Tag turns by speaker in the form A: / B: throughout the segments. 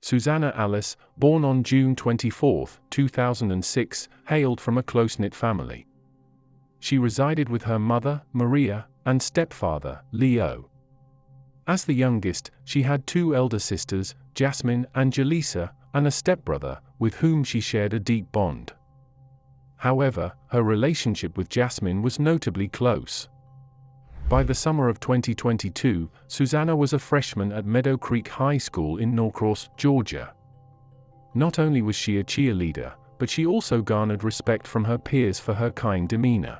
A: Susana Alice, born on June 24, 2006, hailed from a close-knit family. She resided with her mother, Maria, and stepfather, Leo. As the youngest, she had two elder sisters, Jasmine and Jaleesa, and a stepbrother, with whom she shared a deep bond. However, her relationship with Jasmine was notably close. By the summer of 2022, Susana was a freshman at Meadow Creek High School in Norcross, Georgia. Not only was she a cheerleader, but she also garnered respect from her peers for her kind demeanor.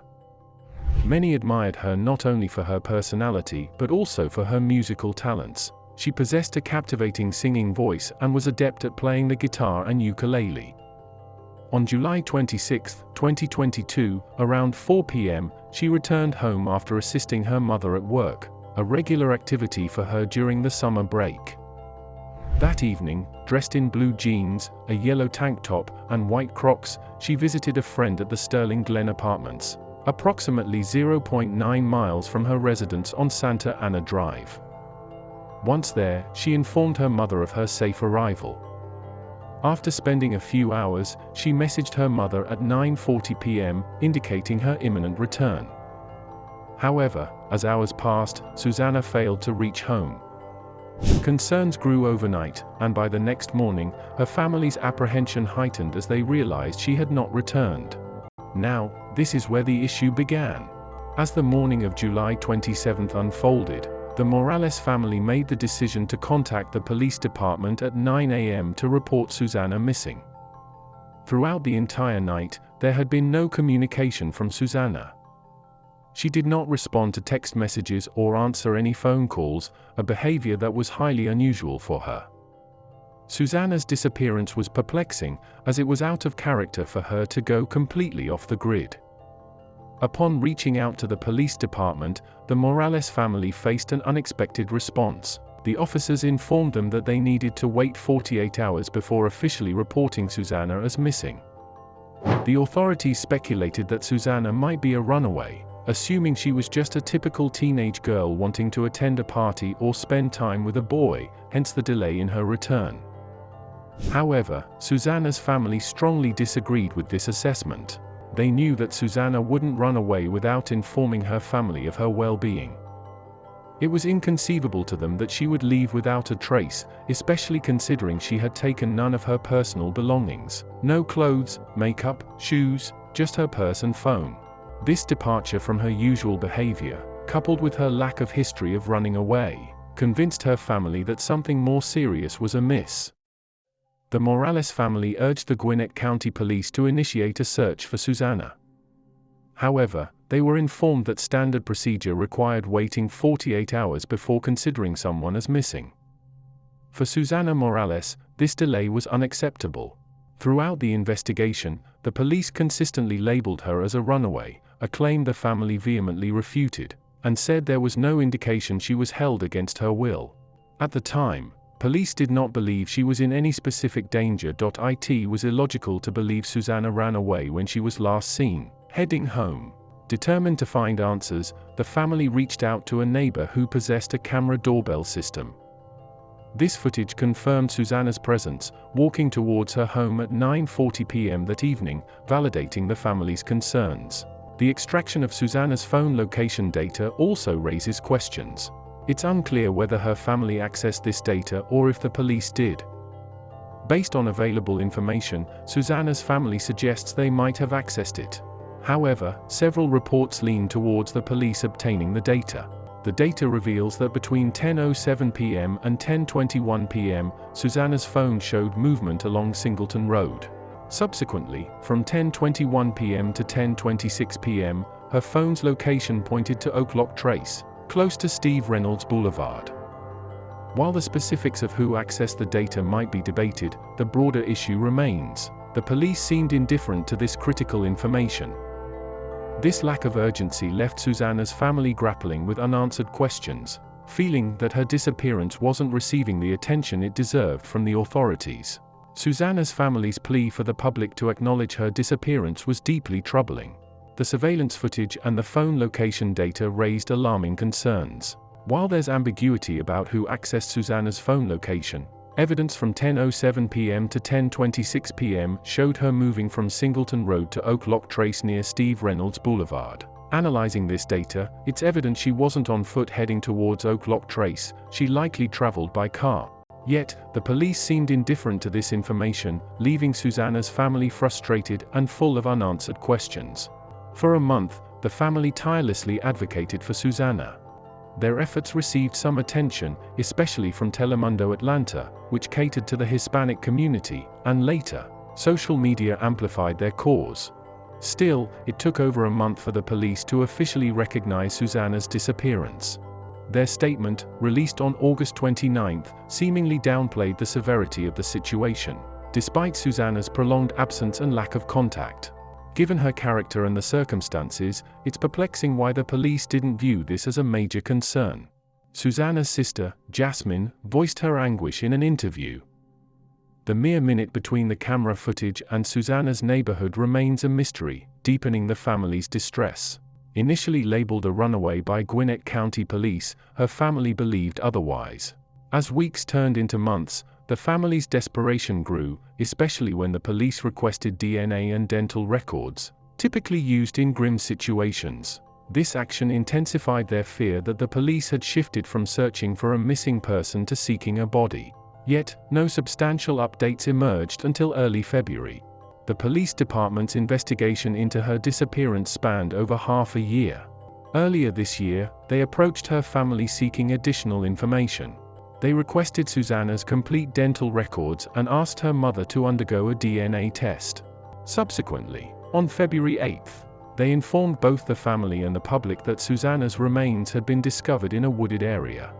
A: Many admired her not only for her personality but also for her musical talents. She possessed a captivating singing voice and was adept at playing the guitar and ukulele. On July 26, 2022, around 4 p.m., she returned home after assisting her mother at work, a regular activity for her during the summer break. That evening, dressed in blue jeans, a yellow tank top, and white Crocs, she visited a friend at the Sterling Glen Apartments, approximately 0.9 miles from her residence on Santa Ana Drive. Once there, she informed her mother of her safe arrival. After spending a few hours, she messaged her mother at 9:40 p.m., indicating her imminent return. However, as hours passed, Susana failed to reach home. Concerns grew overnight, and by the next morning, her family's apprehension heightened as they realized she had not returned. Now, this is where the issue began. As the morning of July 27 unfolded, the Morales family made the decision to contact the police department at 9 a.m. to report Susana missing. Throughout the entire night, there had been no communication from Susana. She did not respond to text messages or answer any phone calls, a behavior that was highly unusual for her. Susana's disappearance was perplexing, as it was out of character for her to go completely off the grid. Upon reaching out to the police department, the Morales family faced an unexpected response. The officers informed them that they needed to wait 48 hours before officially reporting Susana as missing. The authorities speculated that Susana might be a runaway, assuming she was just a typical teenage girl wanting to attend a party or spend time with a boy, hence the delay in her return. However, Susana's family strongly disagreed with this assessment. They knew that Susana wouldn't run away without informing her family of her well-being. It was inconceivable to them that she would leave without a trace, especially considering she had taken none of her personal belongings. No clothes, makeup, shoes, just her purse and phone. This departure from her usual behavior, coupled with her lack of history of running away, convinced her family that something more serious was amiss. The Morales family urged the Gwinnett County Police to initiate a search for Susana. However, they were informed that standard procedure required waiting 48 hours before considering someone as missing. For Susana Morales, this delay was unacceptable. Throughout the investigation, the police consistently labeled her as a runaway, a claim the family vehemently refuted, and said there was no indication she was held against her will. At the time, police did not believe she was in any specific danger. It was illogical to believe Susana ran away when she was last seen, heading home. Determined to find answers, the family reached out to a neighbor who possessed a camera doorbell system. This footage confirmed Susana's presence, walking towards her home at 9:40 p.m. that evening, validating the family's concerns. The extraction of Susana's phone location data also raises questions. It's unclear whether her family accessed this data or if the police did. Based on available information, Susana's family suggests they might have accessed it. However, several reports lean towards the police obtaining the data. The data reveals that between 10:07 p.m. and 10:21 p.m., Susana's phone showed movement along Singleton Road. Subsequently, from 10:21 p.m. to 10:26 p.m., her phone's location pointed to Oaklock Trace, close to Steve Reynolds Boulevard. While the specifics of who accessed the data might be debated, the broader issue remains. The police seemed indifferent to this critical information. This lack of urgency left Susana's family grappling with unanswered questions, feeling that her disappearance wasn't receiving the attention it deserved from the authorities. Susana's family's plea for the public to acknowledge her disappearance was deeply troubling. The surveillance footage and the phone location data raised alarming concerns. While there's ambiguity about who accessed Susana's phone location, Evidence from 10:07 p.m. to 10:26 p.m. showed her moving from Singleton Road to Oak Lock Trace near Steve Reynolds Boulevard. Analyzing this data, it's evident she wasn't on foot heading towards Oak Lock Trace, she likely traveled by car. Yet, the police seemed indifferent to this information, leaving Susana's family frustrated and full of unanswered questions. For a month, the family tirelessly advocated for Susana. Their efforts received some attention, especially from Telemundo Atlanta, which catered to the Hispanic community, and later, social media amplified their cause. Still, it took over a month for the police to officially recognize Susana's disappearance. Their statement, released on August 29, seemingly downplayed the severity of the situation, despite Susana's prolonged absence and lack of contact. Given her character and the circumstances, it's perplexing why the police didn't view this as a major concern. Susana's sister, Jasmine, voiced her anguish in an interview. The mere minute between the camera footage and Susana's neighborhood remains a mystery, deepening the family's distress. Initially labeled a runaway by Gwinnett County Police, her family believed otherwise. As weeks turned into months, the family's desperation grew, especially when the police requested DNA and dental records, typically used in grim situations. This action intensified their fear that the police had shifted from searching for a missing person to seeking a body. Yet, no substantial updates emerged until early February. The police department's investigation into her disappearance spanned over half a year. Earlier this year, they approached her family seeking additional information. They requested Susana's complete dental records and asked her mother to undergo a DNA test. Subsequently, on February 8, they informed both the family and the public that Susana's remains had been discovered in a wooded area.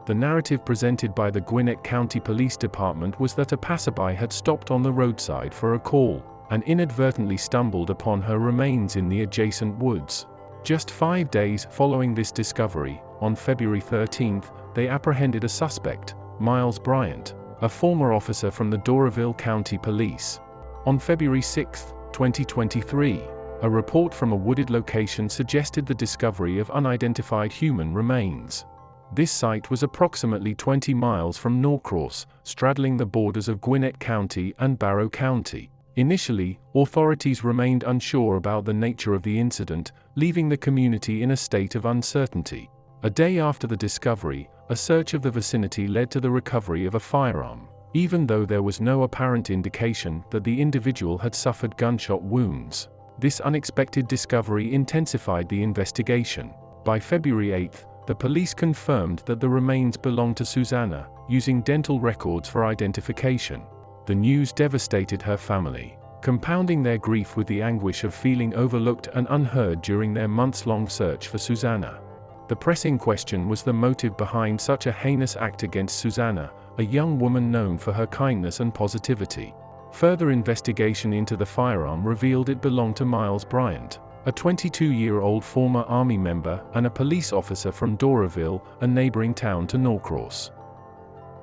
A: The narrative presented by the Gwinnett County Police Department was that a passerby had stopped on the roadside for a call, and inadvertently stumbled upon her remains in the adjacent woods. Just 5 days following this discovery, on February 13, they apprehended a suspect, Miles Bryant, a former officer from the Doraville County Police. On February 6, 2023, a report from a wooded location suggested the discovery of unidentified human remains. This site was approximately 20 miles from Norcross, straddling the borders of Gwinnett County and Barrow County. Initially, authorities remained unsure about the nature of the incident, leaving the community in a state of uncertainty. A day after the discovery, a search of the vicinity led to the recovery of a firearm, even though there was no apparent indication that the individual had suffered gunshot wounds. This unexpected discovery intensified the investigation. By February 8, the police confirmed that the remains belonged to Susana, using dental records for identification. The news devastated her family, compounding their grief with the anguish of feeling overlooked and unheard during their months-long search for Susana. The pressing question was the motive behind such a heinous act against Susana, a young woman known for her kindness and positivity. Further investigation into the firearm revealed it belonged to Miles Bryant, a 22-year-old former Army member and a police officer from Doraville, a neighboring town to Norcross.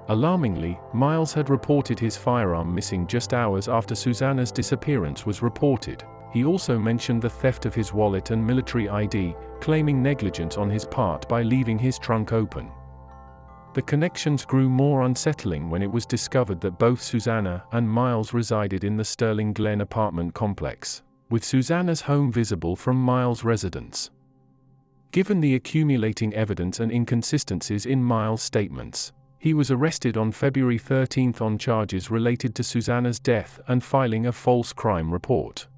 A: Alarmingly, Miles had reported his firearm missing just hours after Susana's disappearance was reported. He also mentioned the theft of his wallet and military ID, claiming negligence on his part by leaving his trunk open. The connections grew more unsettling when it was discovered that both Susana and Miles resided in the Sterling Glen apartment complex, with Susana's home visible from Miles' residence. Given the accumulating evidence and inconsistencies in Miles' statements, he was arrested on February 13 on charges related to Susana's death and filing a false crime report.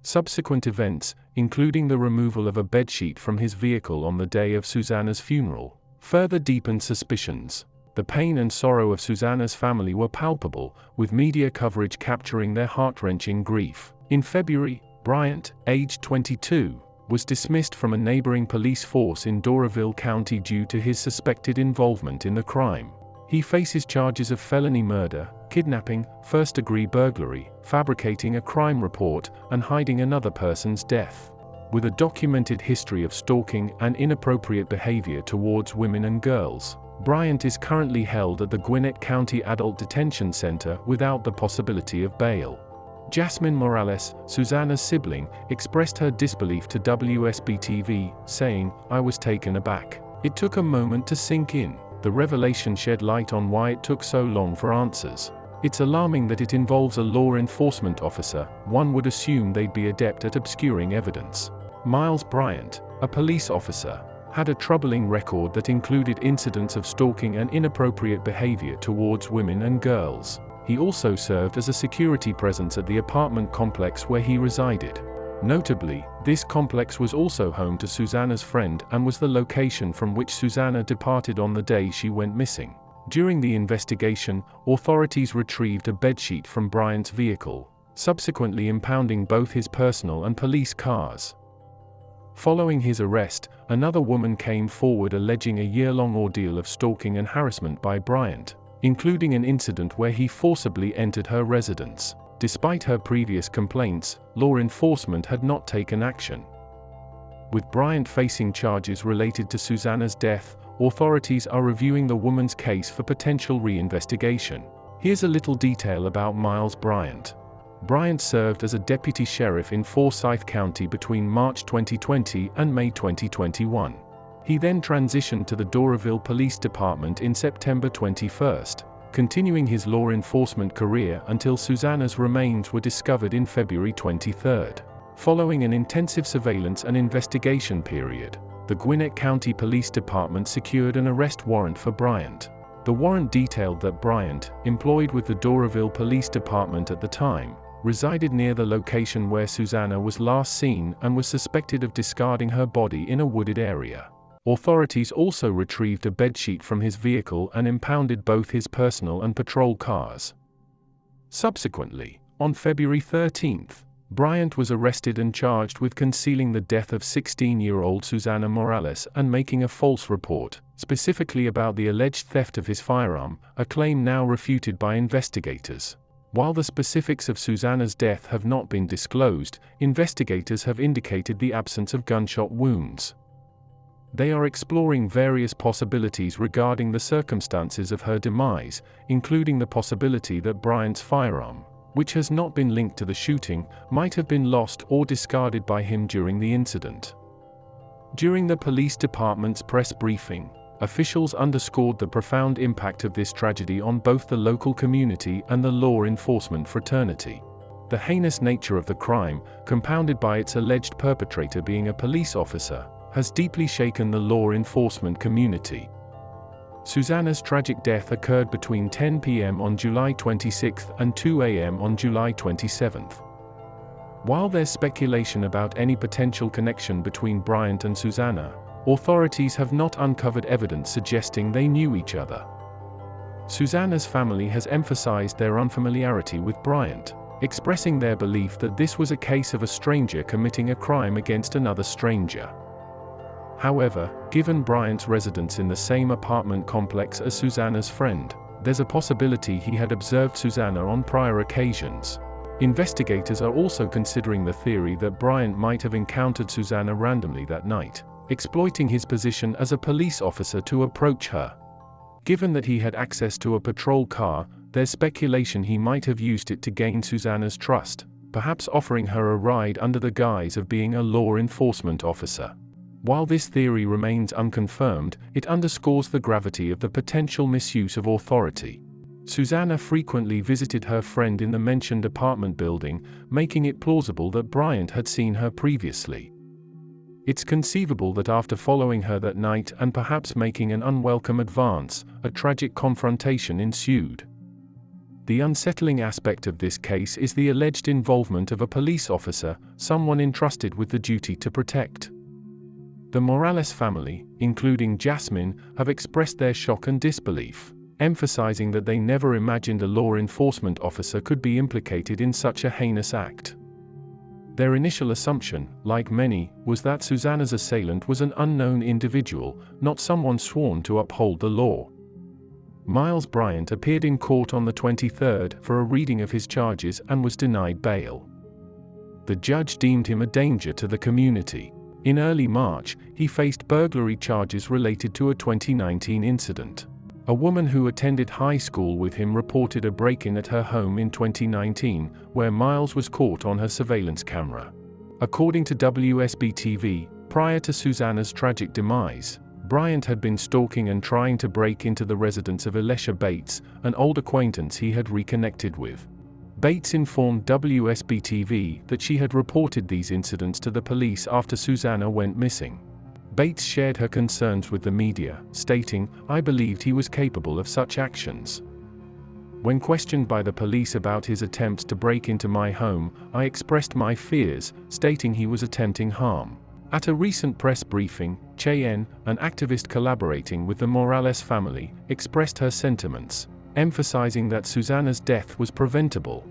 A: Subsequent events, including the removal of a bedsheet from his vehicle on the day of Susana's funeral, further deepened suspicions. The pain and sorrow of Susana's family were palpable, with media coverage capturing their heart-wrenching grief. In February, Bryant, aged 22, was dismissed from a neighboring police force in Doraville County due to his suspected involvement in the crime. He faces charges of felony murder, kidnapping, first-degree burglary, fabricating a crime report, and hiding another person's death. With a documented history of stalking and inappropriate behavior towards women and girls, Bryant is currently held at the Gwinnett County Adult Detention Center without the possibility of bail. Jasmine Morales, Susana's sibling, expressed her disbelief to WSB-TV, saying, "I was taken aback. It took a moment to sink in. The revelation shed light on why it took so long for answers. It's alarming that it involves a law enforcement officer. One would assume they'd be adept at obscuring evidence. Miles Bryant, a police officer, had a troubling record that included incidents of stalking and inappropriate behavior towards women and girls. He also served as a security presence at the apartment complex where he resided. Notably, this complex was also home to Susana's friend and was the location from which Susana departed on the day she went missing. During the investigation, authorities retrieved a bedsheet from Bryant's vehicle, subsequently impounding both his personal and police cars. Following his arrest, another woman came forward alleging a year-long ordeal of stalking and harassment by Bryant, including an incident where he forcibly entered her residence. Despite her previous complaints, law enforcement had not taken action. With Bryant facing charges related to Susana's death, authorities are reviewing the woman's case for potential reinvestigation. Here's a little detail about Miles Bryant. Bryant served as a deputy sheriff in Forsyth County between March 2020 and May 2021. He then transitioned to the Doraville Police Department in September 21, continuing his law enforcement career until Susana's remains were discovered in February 23. Following an intensive surveillance and investigation period, the Gwinnett County Police Department secured an arrest warrant for Bryant. The warrant detailed that Bryant, employed with the Doraville Police Department at the time, resided near the location where Susana was last seen and was suspected of discarding her body in a wooded area. Authorities also retrieved a bedsheet from his vehicle and impounded both his personal and patrol cars. Subsequently, on February 13, Bryant was arrested and charged with concealing the death of 16-year-old Susana Morales and making a false report, specifically about the alleged theft of his firearm, a claim now refuted by investigators. While the specifics of Susana's death have not been disclosed, investigators have indicated the absence of gunshot wounds. They are exploring various possibilities regarding the circumstances of her demise, including the possibility that Bryant's firearm, which has not been linked to the shooting, might have been lost or discarded by him during the incident. During the police department's press briefing, officials underscored the profound impact of this tragedy on both the local community and the law enforcement fraternity. The heinous nature of the crime, compounded by its alleged perpetrator being a police officer, has deeply shaken the law enforcement community. Susana's tragic death occurred between 10 p.m. on July 26 and 2 a.m. on July 27. While there's speculation about any potential connection between Bryant and Susana, authorities have not uncovered evidence suggesting they knew each other. Susana's family has emphasized their unfamiliarity with Bryant, expressing their belief that this was a case of a stranger committing a crime against another stranger. However, given Bryant's residence in the same apartment complex as Susana's friend, there's a possibility he had observed Susana on prior occasions. Investigators are also considering the theory that Bryant might have encountered Susana randomly that night, exploiting his position as a police officer to approach her. Given that he had access to a patrol car, there's speculation he might have used it to gain Susana's trust, perhaps offering her a ride under the guise of being a law enforcement officer. While this theory remains unconfirmed, it underscores the gravity of the potential misuse of authority. Susana frequently visited her friend in the mentioned apartment building, making it plausible that Bryant had seen her previously. It's conceivable that after following her that night and perhaps making an unwelcome advance, a tragic confrontation ensued. The unsettling aspect of this case is the alleged involvement of a police officer, someone entrusted with the duty to protect. The Morales family, including Jasmine, have expressed their shock and disbelief, emphasizing that they never imagined a law enforcement officer could be implicated in such a heinous act. Their initial assumption, like many, was that Susana's assailant was an unknown individual, not someone sworn to uphold the law. Miles Bryant appeared in court on the 23rd for a reading of his charges and was denied bail. The judge deemed him a danger to the community. In early March, he faced burglary charges related to a 2019 incident. A woman who attended high school with him reported a break-in at her home in 2019, where Miles was caught on her surveillance camera. According to WSB-TV, prior to Susana's tragic demise, Bryant had been stalking and trying to break into the residence of Elisha Bates, an old acquaintance he had reconnected with. Bates informed WSB-TV that she had reported these incidents to the police after Susana went missing. Bates shared her concerns with the media, stating, "I believed he was capable of such actions. When questioned by the police about his attempts to break into my home, I expressed my fears, stating he was attempting harm." At a recent press briefing, Cheyenne, an activist collaborating with the Morales family, expressed her sentiments, emphasizing that Susana's death was preventable.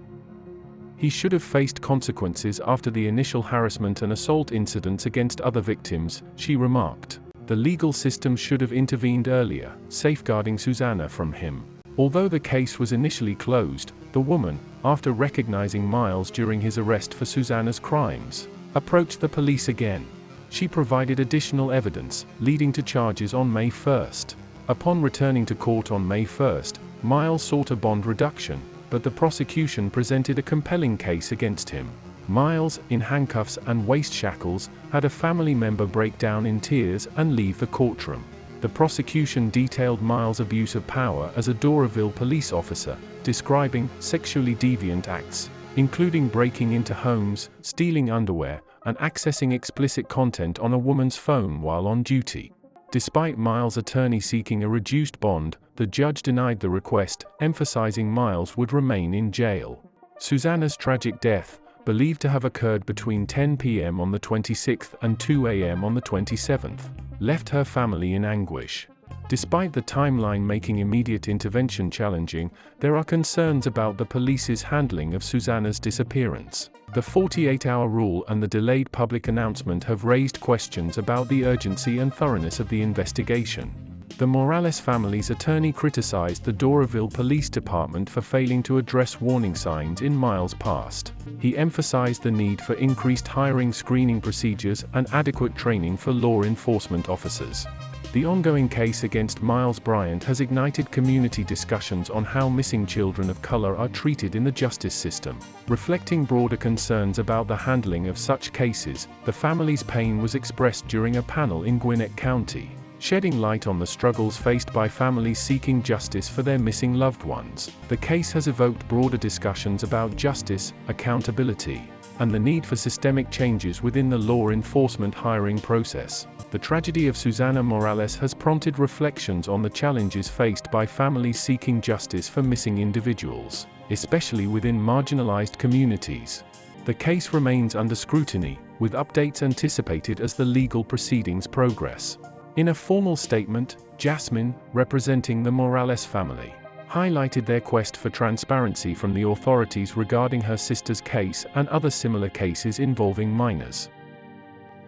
A: He should have faced consequences after the initial harassment and assault incidents against other victims, she remarked. The legal system should have intervened earlier, safeguarding Susana from him. Although the case was initially closed, the woman, after recognizing Miles during his arrest for Susana's crimes, approached the police again. She provided additional evidence, leading to charges on May 1. Upon returning to court on May 1, Miles sought a bond reduction, but the prosecution presented a compelling case against him. Miles, in handcuffs and waist shackles, had a family member break down in tears and leave the courtroom. The prosecution detailed Miles' abuse of power as a Doraville police officer, describing sexually deviant acts, including breaking into homes, stealing underwear, and accessing explicit content on a woman's phone while on duty. Despite Miles' attorney seeking a reduced bond, the judge denied the request, emphasizing Miles would remain in jail. Susana's tragic death, believed to have occurred between 10 p.m. on the 26th and 2 a.m. on the 27th, left her family in anguish. Despite the timeline making immediate intervention challenging, there are concerns about the police's handling of Susana's disappearance. The 48-hour rule and the delayed public announcement have raised questions about the urgency and thoroughness of the investigation. The Morales family's attorney criticized the Doraville Police Department for failing to address warning signs in Miles' past. He emphasized the need for increased hiring, screening procedures, and adequate training for law enforcement officers. The ongoing case against Miles Bryant has ignited community discussions on how missing children of color are treated in the justice system. Reflecting broader concerns about the handling of such cases, the family's pain was expressed during a panel in Gwinnett County, shedding light on the struggles faced by families seeking justice for their missing loved ones. The case has evoked broader discussions about justice, accountability, and the need for systemic changes within the law enforcement hiring process. The tragedy of Susana Morales has prompted reflections on the challenges faced by families seeking justice for missing individuals, especially within marginalized communities. The case remains under scrutiny, with updates anticipated as the legal proceedings progress. In a formal statement, Jasmine, representing the Morales family, highlighted their quest for transparency from the authorities regarding her sister's case and other similar cases involving minors.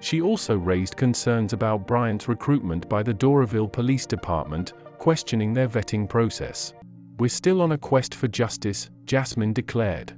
A: She also raised concerns about Bryant's recruitment by the Doraville Police Department, questioning their vetting process. "We're still on a quest for justice," Jasmine declared.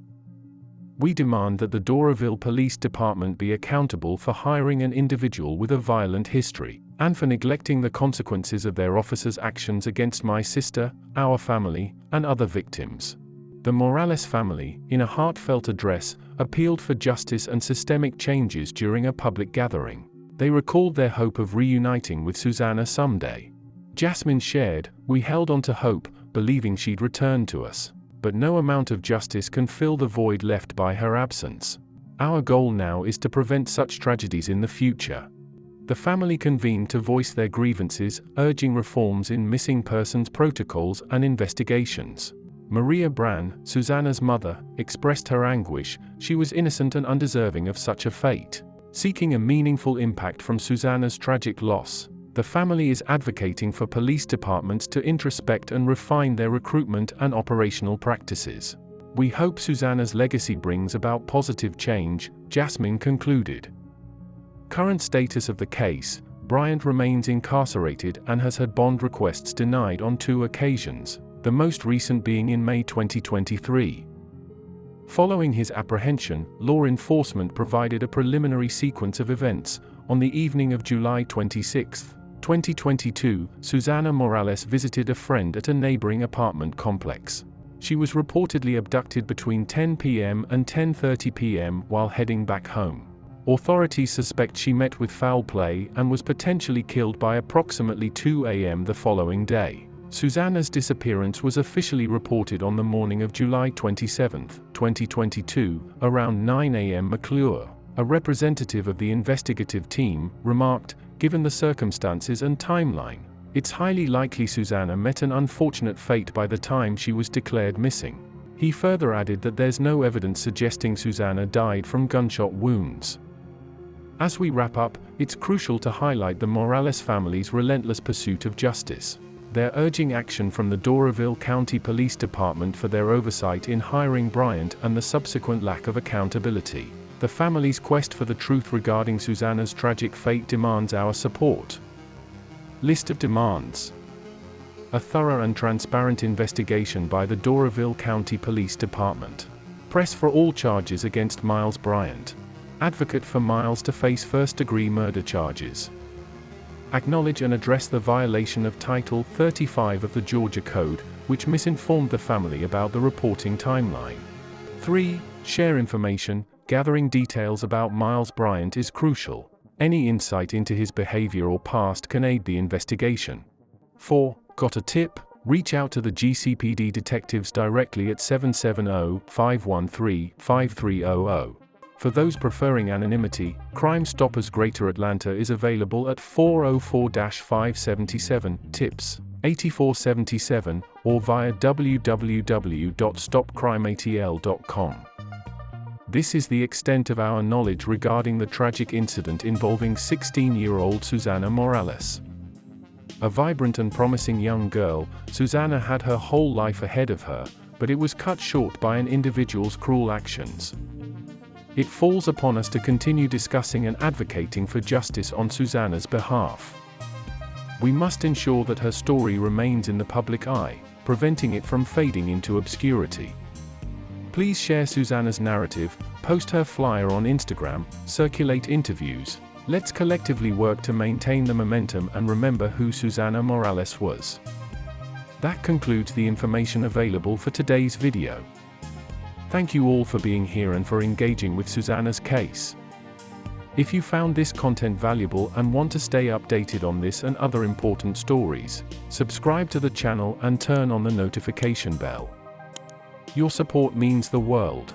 A: "We demand that the Doraville Police Department be accountable for hiring an individual with a violent history, and for neglecting the consequences of their officers' actions against my sister, our family, and other victims." The Morales family, in a heartfelt address, appealed for justice and systemic changes during a public gathering. They recalled their hope of reuniting with Susana someday. Jasmine shared, "We held on to hope, believing she'd return to us. But no amount of justice can fill the void left by her absence. Our goal now is to prevent such tragedies in the future." The family convened to voice their grievances, urging reforms in missing persons protocols and investigations. Maria Bran, Susana's mother, expressed her anguish. She was innocent and undeserving of such a fate. Seeking a meaningful impact from Susana's tragic loss, the family is advocating for police departments to introspect and refine their recruitment and operational practices. "We hope Susana's legacy brings about positive change," Jasmine concluded. Current status of the case: Bryant remains incarcerated and has had bond requests denied on 2 occasions, the most recent being in May 2023. Following his apprehension, law enforcement provided a preliminary sequence of events. On the evening of July 26, 2022, Susana Morales visited a friend at a neighboring apartment complex. She was reportedly abducted between 10 p.m. and 10:30 p.m. while heading back home. Authorities suspect she met with foul play and was potentially killed by approximately 2 a.m. the following day. Susana's disappearance was officially reported on the morning of July 27, 2022, around 9 a.m. McClure, a representative of the investigative team, remarked, "Given the circumstances and timeline, it's highly likely Susana met an unfortunate fate by the time she was declared missing." He further added that there's no evidence suggesting Susana died from gunshot wounds. As we wrap up, it's crucial to highlight the Morales family's relentless pursuit of justice. They're urging action from the Doraville County Police Department for their oversight in hiring Bryant and the subsequent lack of accountability. The family's quest for the truth regarding Susana's tragic fate demands our support. List of demands. A thorough and transparent investigation by the Doraville County Police Department. Press for all charges against Miles Bryant. Advocate for Miles to face first-degree murder charges. Acknowledge and address the violation of Title 35 of the Georgia Code, which misinformed the family about the reporting timeline. 3. Share information. Gathering details about Miles Bryant is crucial. Any insight into his behavior or past can aid the investigation. 4. Got a tip? Reach out to the GCPD detectives directly at 770-513-5300. For those preferring anonymity, Crime Stoppers Greater Atlanta is available at 404-577, TIPS-8477, or via www.stopcrimeatl.com. This is the extent of our knowledge regarding the tragic incident involving 16-year-old Susana Morales. A vibrant and promising young girl, Susana had her whole life ahead of her, but it was cut short by an individual's cruel actions. It falls upon us to continue discussing and advocating for justice on Susana's behalf. We must ensure that her story remains in the public eye, preventing it from fading into obscurity. Please share Susana's narrative, post her flyer on Instagram, circulate interviews. Let's collectively work to maintain the momentum and remember who Susana Morales was. That concludes the information available for today's video. Thank you all for being here and for engaging with Susana's case. If you found this content valuable and want to stay updated on this and other important stories, subscribe to the channel and turn on the notification bell. Your support means the world.